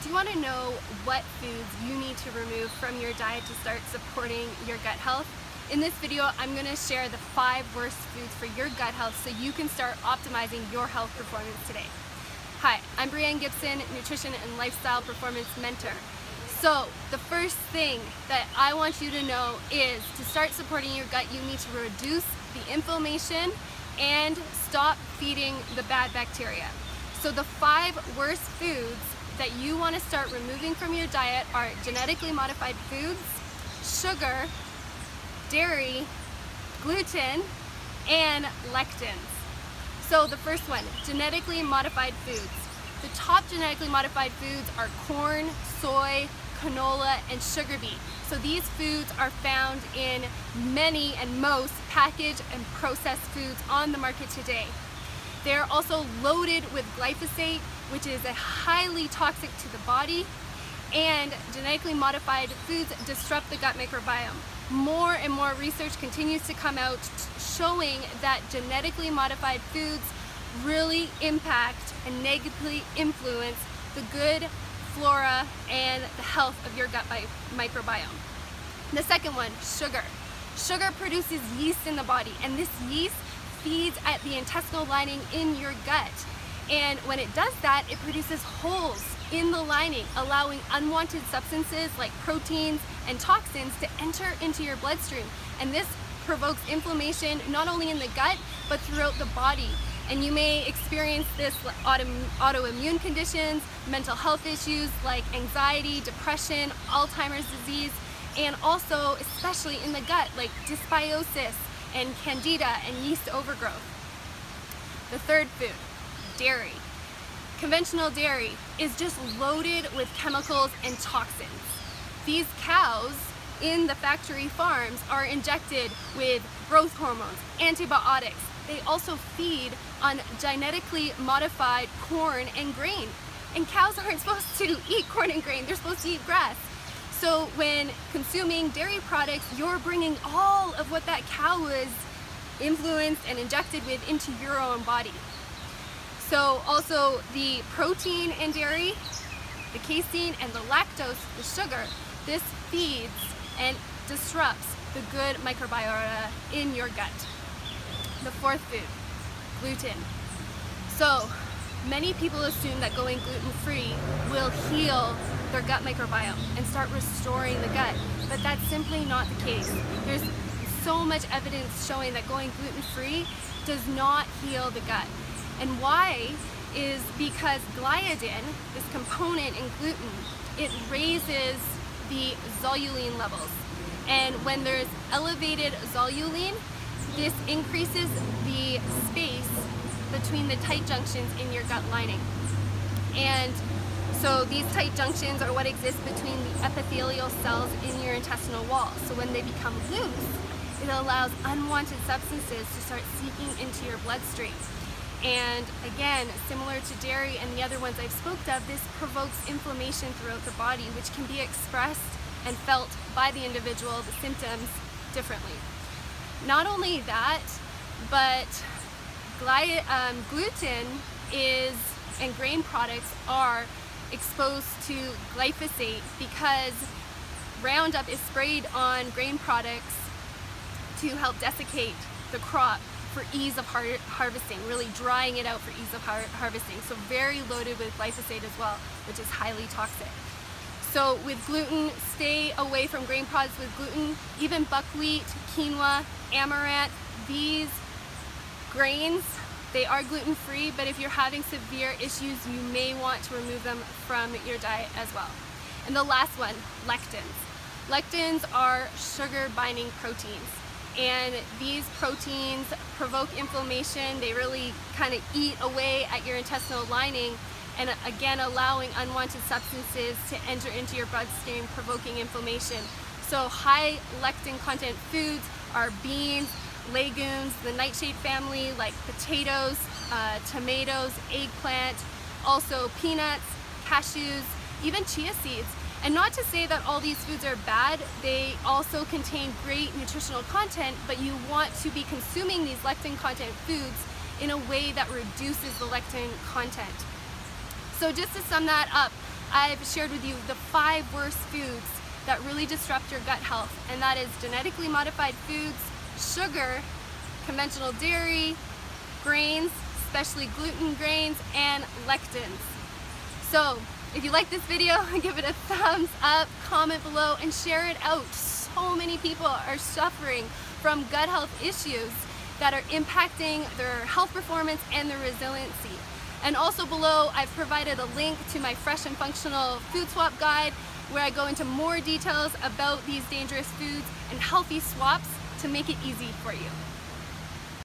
Do you want to know what foods you need to remove from your diet to start supporting your gut health? In this video, I'm going to share the 5 worst foods for your gut health so you can start optimizing your health performance today. Hi, I'm Brianne Gibson, nutrition and lifestyle performance mentor. So the first thing that I want you to know is to start supporting your gut, you need to reduce the inflammation and stop feeding the bad bacteria. So the 5 worst foods that you want to start removing from your diet are genetically modified foods, sugar, dairy, gluten, and lectins. So the first one, genetically modified foods. The top genetically modified foods are corn, soy, canola, and sugar beet. So these foods are found in many and most packaged and processed foods on the market today. They're also loaded with glyphosate, which is a highly toxic to the body, and genetically modified foods disrupt the gut microbiome. More and more research continues to come out showing that genetically modified foods really impact and negatively influence the good flora and the health of your gut microbiome. The second one, sugar. Sugar produces yeast in the body, and this yeast feeds at the intestinal lining in your gut. And when it does that, it produces holes in the lining, allowing unwanted substances like proteins and toxins to enter into your bloodstream. And this provokes inflammation not only in the gut, but throughout the body. And you may experience this autoimmune conditions, mental health issues like anxiety, depression, Alzheimer's disease, and also especially in the gut like dysbiosis and candida and yeast overgrowth. The third food, dairy. Conventional dairy is just loaded with chemicals and toxins. These cows in the factory farms are injected with growth hormones, antibiotics. They also feed on genetically modified corn and grain. And cows aren't supposed to eat corn and grain, they're supposed to eat grass. So when consuming dairy products, you're bringing all of what that cow was influenced and injected with into your own body. So also the protein in dairy, the casein, and the lactose, the sugar, this feeds and disrupts the good microbiota in your gut. The fourth food, gluten. So many people assume that going gluten-free will heal their gut microbiome and start restoring the gut, but that's simply not the case. There's so much evidence showing that going gluten-free does not heal the gut. And why is because gliadin, this component in gluten, it raises the zouline levels. And when there's elevated zouline, this increases the space between the tight junctions in your gut lining. And so these tight junctions are what exist between the epithelial cells in your intestinal wall. So when they become loose, it allows unwanted substances to start seeping into your bloodstream. And again, similar to dairy and the other ones I've spoke of, this provokes inflammation throughout the body, which can be expressed and felt by the individual, the symptoms, differently. Not only that, but gluten and grain products are exposed to glyphosate because Roundup is sprayed on grain products to help desiccate the crop for ease of harvesting, really drying it out for ease of harvesting. So very loaded with glyphosate as well, which is highly toxic. So with gluten, stay away from grain products with gluten. Even buckwheat, quinoa, amaranth, these grains, they are gluten-free, but if you're having severe issues, you may want to remove them from your diet as well. And the last one, lectins. Lectins are sugar-binding proteins. And these proteins provoke inflammation. They really kind of eat away at your intestinal lining and again allowing unwanted substances to enter into your bloodstream, provoking inflammation. So high lectin content foods are beans, legumes, the nightshade family like potatoes, tomatoes, eggplant, also peanuts, cashews, even chia seeds. And not to say that all these foods are bad, they also contain great nutritional content, but you want to be consuming these lectin content foods in a way that reduces the lectin content. So just to sum that up, I've shared with you the 5 worst foods that really disrupt your gut health, and that is genetically modified foods, sugar, conventional dairy, grains, especially gluten grains, and lectins. So if you like this video, give it a thumbs up, comment below, and share it out. So many people are suffering from gut health issues that are impacting their health performance and their resiliency. And also below, I've provided a link to my Fresh and Functional Food Swap Guide, where I go into more details about these dangerous foods and healthy swaps to make it easy for you.